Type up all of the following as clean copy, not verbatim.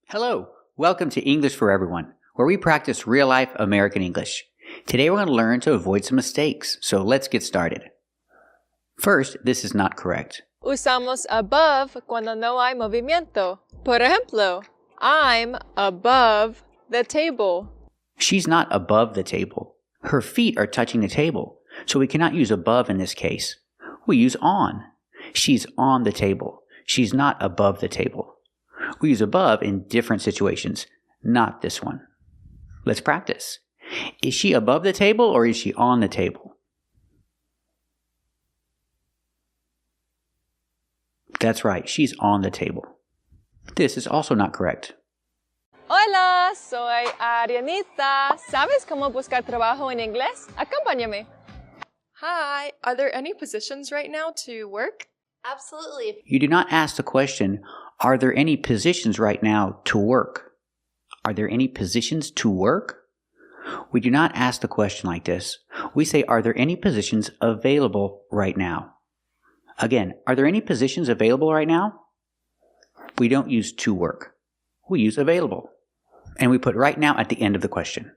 Hello, welcome to English for Everyone, where we practice real-life American English. Today we're going to learn to avoid some mistakes, so let's get started. First, this is not correct. Usamos above cuando no hay movimiento. Por ejemplo, I'm above the table. She's not above the table. Her feet are touching the table, so we cannot use above in this case. We use on. She's on the table. She's not above the table. We use above in different situations, not this one. Let's practice. Is she above the table or is she on the table? That's right, she's on the table. This is also not correct. Hola, soy Ariannita. ¿Sabes cómo buscar trabajo en inglés? Acompáñame. Hi, are there any positions right now to work? Absolutely. You do not ask the question, are there any positions right now to work? Are there any positions to work? We do not ask the question like this. We say, are there any positions available right now? Again, are there any positions available right now? We don't use to work. We use available. And we put right now at the end of the question.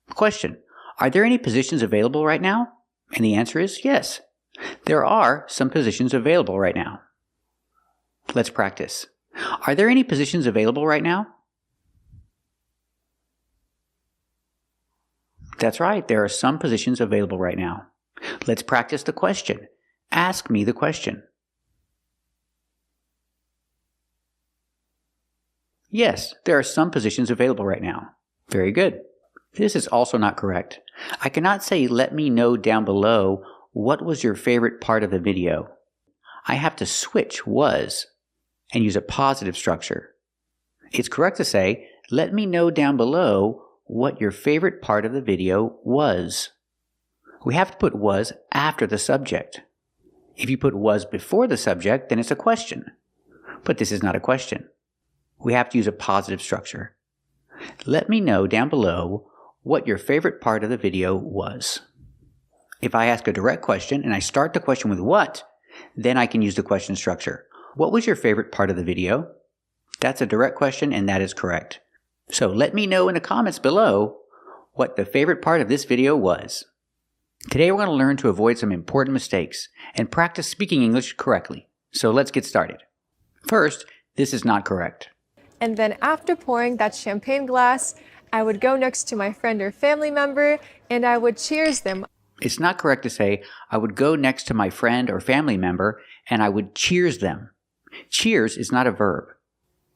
Question, are there any positions available right now? And the answer is yes. There are some positions available right now. Let's practice. Are there any positions available right now? That's right, there are some positions available right now. Let's practice the question. Ask me the question. Yes, there are some positions available right now. Very good. This is also not correct. I cannot say, let me know down below what was your favorite part of the video. I have to switch was and use a positive structure. It's correct to say, let me know down below what your favorite part of the video was. We have to put was after the subject. If you put was before the subject, then it's a question. But this is not a question. We have to use a positive structure. Let me know down below what your favorite part of the video was. If I ask a direct question and I start the question with what, then I can use the question structure. What was your favorite part of the video? That's a direct question and that is correct. So let me know in the comments below what the favorite part of this video was. Today we're going to learn to avoid some important mistakes and practice speaking English correctly. So let's get started. First, this is not correct. And then after pouring that champagne glass, I would go next to my friend or family member and I would cheers them. It's not correct to say, I would go next to my friend or family member and I would cheers them. Cheers is not a verb.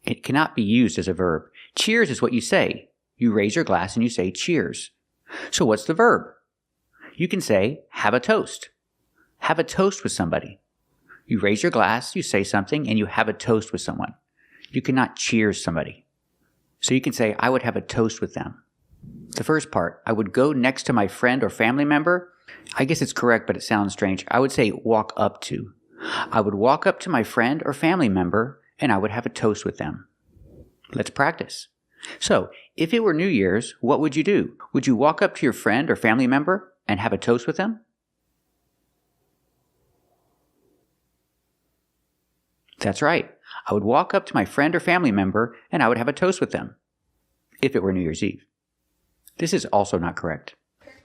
It cannot be used as a verb. Cheers is what you say. You raise your glass and you say cheers. So what's the verb? You can say, have a toast. Have a toast with somebody. You raise your glass, you say something, and you have a toast with someone. You cannot cheers somebody. So you can say, I would have a toast with them. The first part, I would go next to my friend or family member. I guess it's correct, but it sounds strange. I would say walk up to. I would walk up to my friend or family member and I would have a toast with them. Let's practice. So, if it were New Year's, what would you do? Would you walk up to your friend or family member and have a toast with them? That's right. I would walk up to my friend or family member and I would have a toast with them. If it were New Year's Eve. This is also not correct.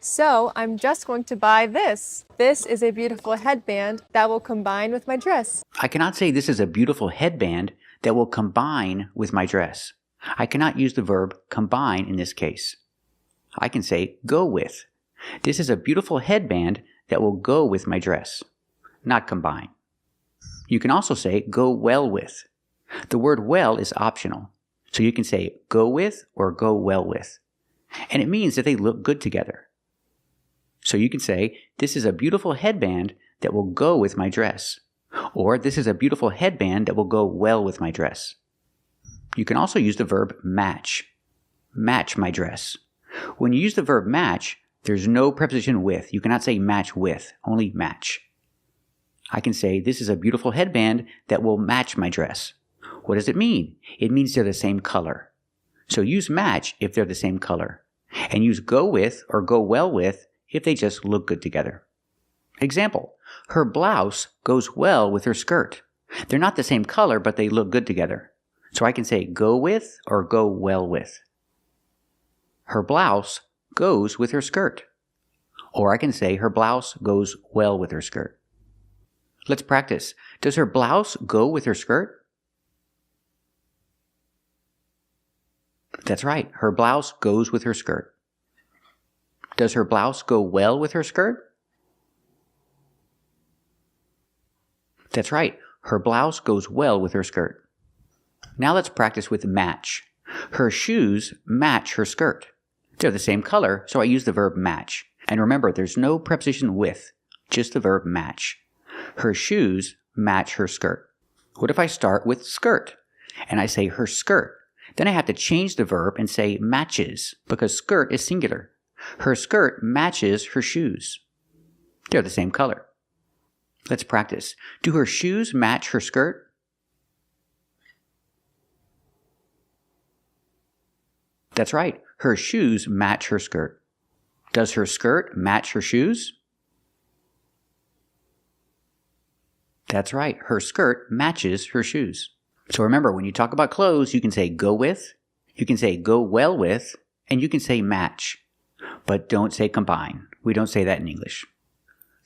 So I'm just going to buy this. This is a beautiful headband that will combine with my dress. I cannot say this is a beautiful headband that will combine with my dress. I cannot use the verb combine in this case. I can say go with. This is a beautiful headband that will go with my dress, not combine. You can also say go well with. The word well is optional, so you can say go with or go well with. And it means that they look good together. So you can say, this is a beautiful headband that will go with my dress. Or this is a beautiful headband that will go well with my dress. You can also use the verb match. Match my dress. When you use the verb match, there's no preposition with. You cannot say match with, only match. I can say, this is a beautiful headband that will match my dress. What does it mean? It means they're the same color. So use match if they're the same color. And use go with or go well with if they just look good together. Example, her blouse goes well with her skirt. They're not the same color, but they look good together. So I can say go with or go well with. Her blouse goes with her skirt. Or I can say her blouse goes well with her skirt. Let's practice. Does her blouse go with her skirt? That's right. Her blouse goes with her skirt. Does her blouse go well with her skirt? That's right. Her blouse goes well with her skirt. Now let's practice with match. Her shoes match her skirt. They're the same color, so I use the verb match. And remember, there's no preposition with, just the verb match. Her shoes match her skirt. What if I start with skirt and I say her skirt? Then I have to change the verb and say matches because skirt is singular. Her skirt matches her shoes. They're the same color. Let's practice. Do her shoes match her skirt? That's right. Her shoes match her skirt. Does her skirt match her shoes? That's right. Her skirt matches her shoes. So remember, when you talk about clothes, you can say go with, you can say go well with, and you can say match. But don't say combine. We don't say that in English.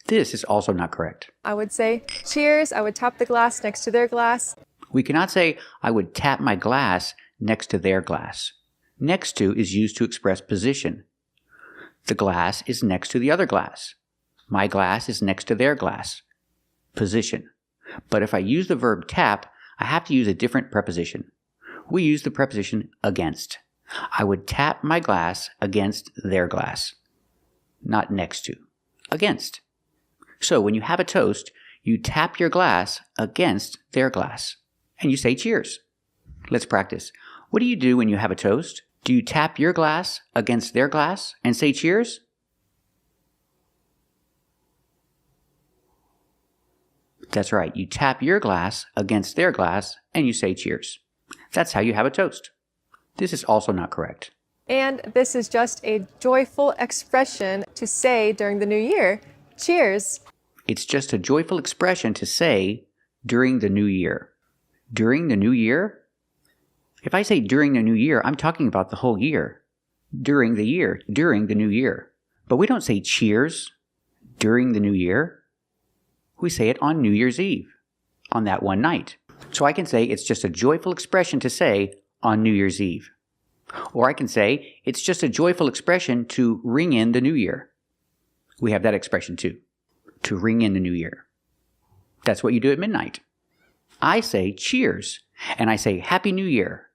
This is also not correct. I would say, cheers, I would tap the glass next to their glass. We cannot say, I would tap my glass next to their glass. Next to is used to express position. The glass is next to the other glass. My glass is next to their glass. Position. But if I use the verb tap, I have to use a different preposition. We use the preposition against. I would tap my glass against their glass. Not next to. Against. So when you have a toast, you tap your glass against their glass. And you say cheers. Let's practice. What do you do when you have a toast? Do you tap your glass against their glass and say cheers? That's right. You tap your glass against their glass and you say cheers. That's how you have a toast. This is also not correct. And this is just a joyful expression to say during the new year. Cheers. It's just a joyful expression to say during the new year. During the new year? If I say during the new year, I'm talking about the whole year. During the year, during the new year. But we don't say cheers during the new year. We say it on New Year's Eve, on that one night. So I can say it's just a joyful expression to say on New Year's Eve. Or I can say it's just a joyful expression to ring in the new year. We have that expression too, to ring in the new year. That's what you do at midnight. I say cheers, and I say Happy New Year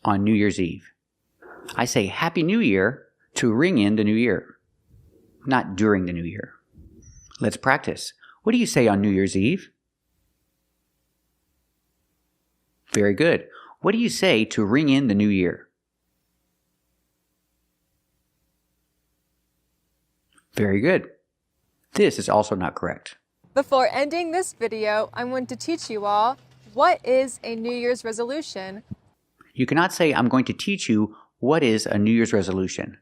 on New Year's Eve. I say Happy New Year to ring in the new year, not during the new year. Let's practice. What do you say on New Year's Eve? Very good. What do you say to ring in the new year? Very good. This is also not correct. Before ending this video, I'm going to teach you all what is a New Year's resolution. You cannot say, I'm going to teach you what is a New Year's resolution.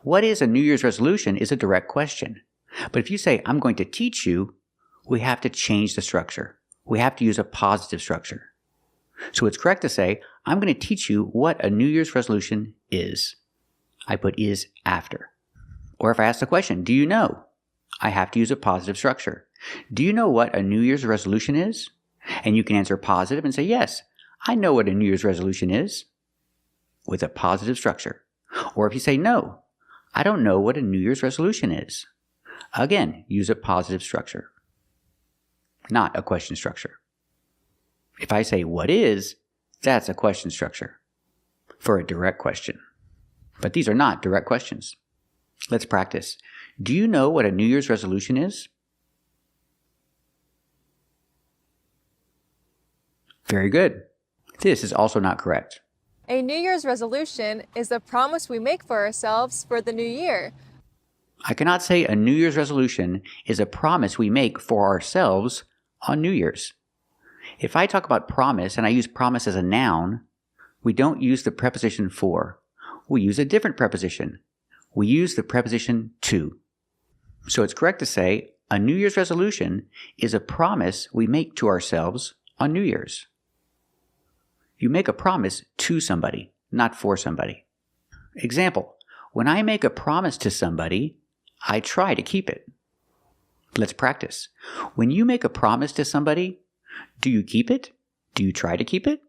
What is a New Year's resolution is a direct question. But if you say, I'm going to teach you, we have to change the structure. We have to use a positive structure. So it's correct to say, I'm going to teach you what a New Year's resolution is. I put is after. Or if I ask the question, do you know? I have to use a positive structure. Do you know what a New Year's resolution is? And you can answer positive and say, yes, I know what a New Year's resolution is, with a positive structure. Or if you say, no, I don't know what a New Year's resolution is. Again, use a positive structure, not a question structure. If I say, what is, that's a question structure for a direct question. But these are not direct questions. Let's practice. Do you know what a New Year's resolution is? Very good. This is also not correct. A New Year's resolution is a promise we make for ourselves for the new year. I cannot say a New Year's resolution is a promise we make for ourselves on New Year's. If I talk about promise and I use promise as a noun, we don't use the preposition for. We use a different preposition. We use the preposition to. So it's correct to say a New Year's resolution is a promise we make to ourselves on New Year's. You make a promise to somebody, not for somebody. Example, when I make a promise to somebody, I try to keep it. Let's practice. When you make a promise to somebody, do you keep it? Do you try to keep it?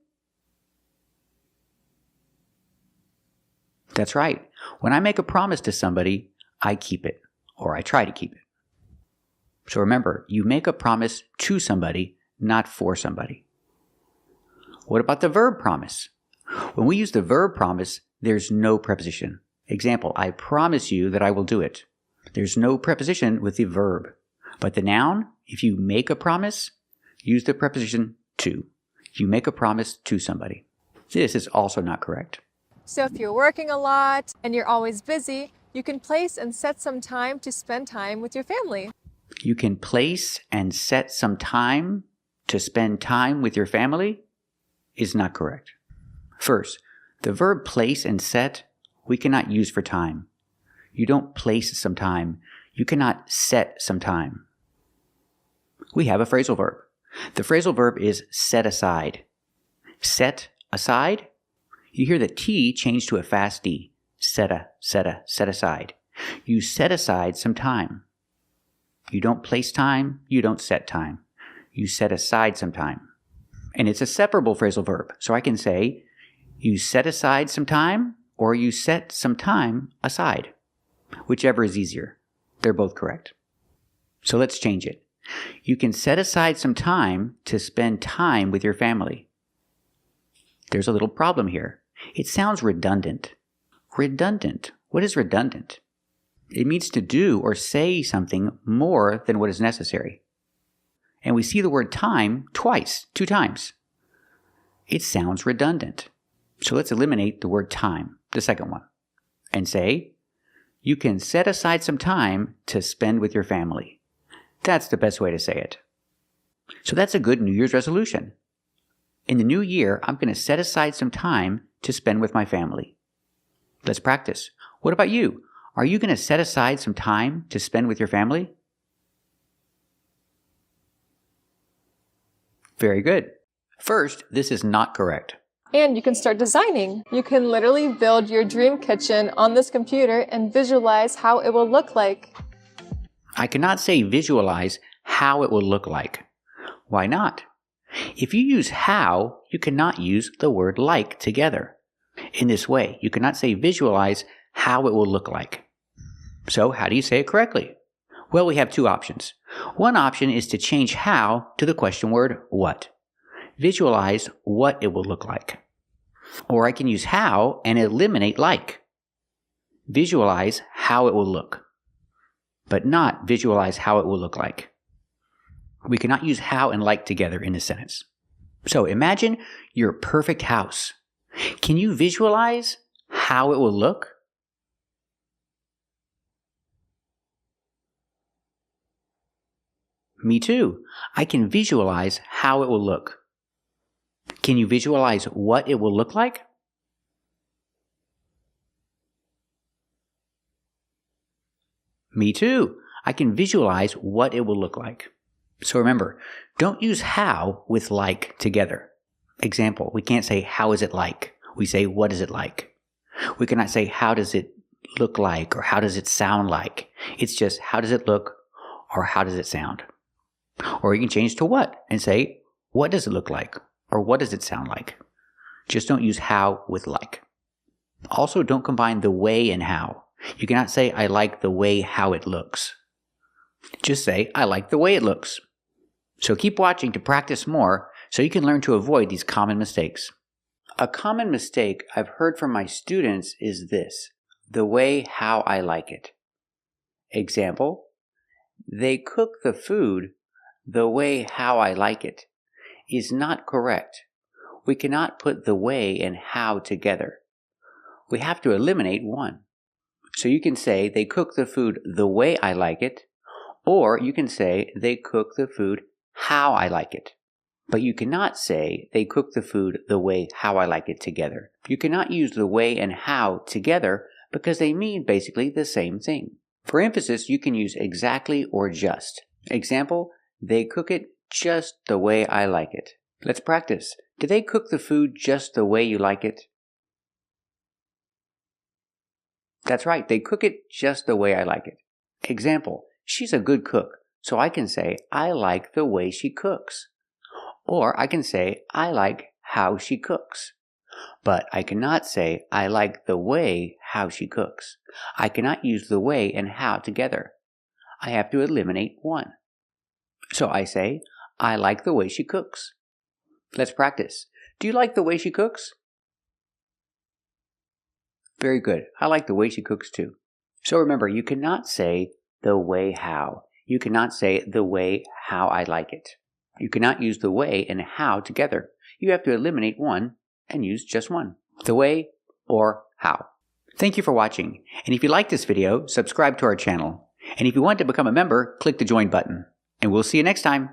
That's right. When I make a promise to somebody, I keep it, or I try to keep it. So remember, you make a promise to somebody, not for somebody. What about the verb promise? When we use the verb promise, there's no preposition. Example, I promise you that I will do it. There's no preposition with the verb. But the noun, if you make a promise, use the preposition to. You make a promise to somebody. This is also not correct. So if you're working a lot and you're always busy, you can place and set some time to spend time with your family. You can place and set some time to spend time with your family is not correct. First, the verb place and set we cannot use for time. You don't place some time. You cannot set some time. We have a phrasal verb. The phrasal verb is set aside. Set aside? You hear the T change to a fast D. Set aside. You set aside some time. You don't place time. You don't set time. You set aside some time. And it's a separable phrasal verb. So I can say, you set aside some time, or you set some time aside. Whichever is easier. They're both correct. So let's change it. You can set aside some time to spend time with your family. There's a little problem here. It sounds redundant. Redundant. What is redundant? It means to do or say something more than what is necessary. And we see the word time twice, 2 times. It sounds redundant. So let's eliminate the word time, the second one, and say, you can set aside some time to spend with your family. That's the best way to say it. So that's a good New Year's resolution. In the new year, I'm going to set aside some time to spend with my family. Let's practice. What about you? Are you going to set aside some time to spend with your family? Very good. First, this is not correct. And you can start designing. You can literally build your dream kitchen on this computer and visualize how it will look like. I cannot say visualize how it will look like. Why not? If you use how, you cannot use the word like together. In this way, you cannot say visualize how it will look like. So how do you say it correctly? Well, we have 2 options. One option is to change how to the question word what. Visualize what it will look like. Or I can use how and eliminate like. Visualize how it will look, but not visualize how it will look like. We cannot use how and like together in a sentence. So imagine your perfect house. Can you visualize how it will look? Me too. I can visualize how it will look. Can you visualize what it will look like? Me too. I can visualize what it will look like. So remember, don't use how with like together. Example, we can't say how is it like. We say what is it like. We cannot say how does it look like or how does it sound like. It's just how does it look or how does it sound. Or you can change to what and say what does it look like or what does it sound like. Just don't use how with like. Also, don't combine the way and how. You cannot say I like the way how it looks. Just say I like the way it looks. So keep watching to practice more so you can learn to avoid these common mistakes. A common mistake I've heard from my students is this: the way how I like it. Example, they cook the food the way how I like it is not correct. We cannot put the way and how together. We have to eliminate one. So you can say they cook the food the way I like it, or you can say they cook the food how I like it. But you cannot say they cook the food the way how I like it together. You cannot use the way and how together because they mean basically the same thing. For emphasis, you can use exactly or just. Example, they cook it just the way I like it. Let's practice. Do they cook the food just the way you like it? That's right, they cook it just the way I like it. Example, she's a good cook, so I can say, I like the way she cooks. Or I can say, I like how she cooks. But I cannot say, I like the way how she cooks. I cannot use the way and how together. I have to eliminate one. So I say, I like the way she cooks. Let's practice. Do you like the way she cooks? Very good. I like the way she cooks too. So remember, you cannot say the way how. You cannot say the way how I like it. You cannot use the way and how together. You have to eliminate one and use just one. The way or how. Thank you for watching. And if you like this video, subscribe to our channel. And if you want to become a member, click the join button. And we'll see you next time.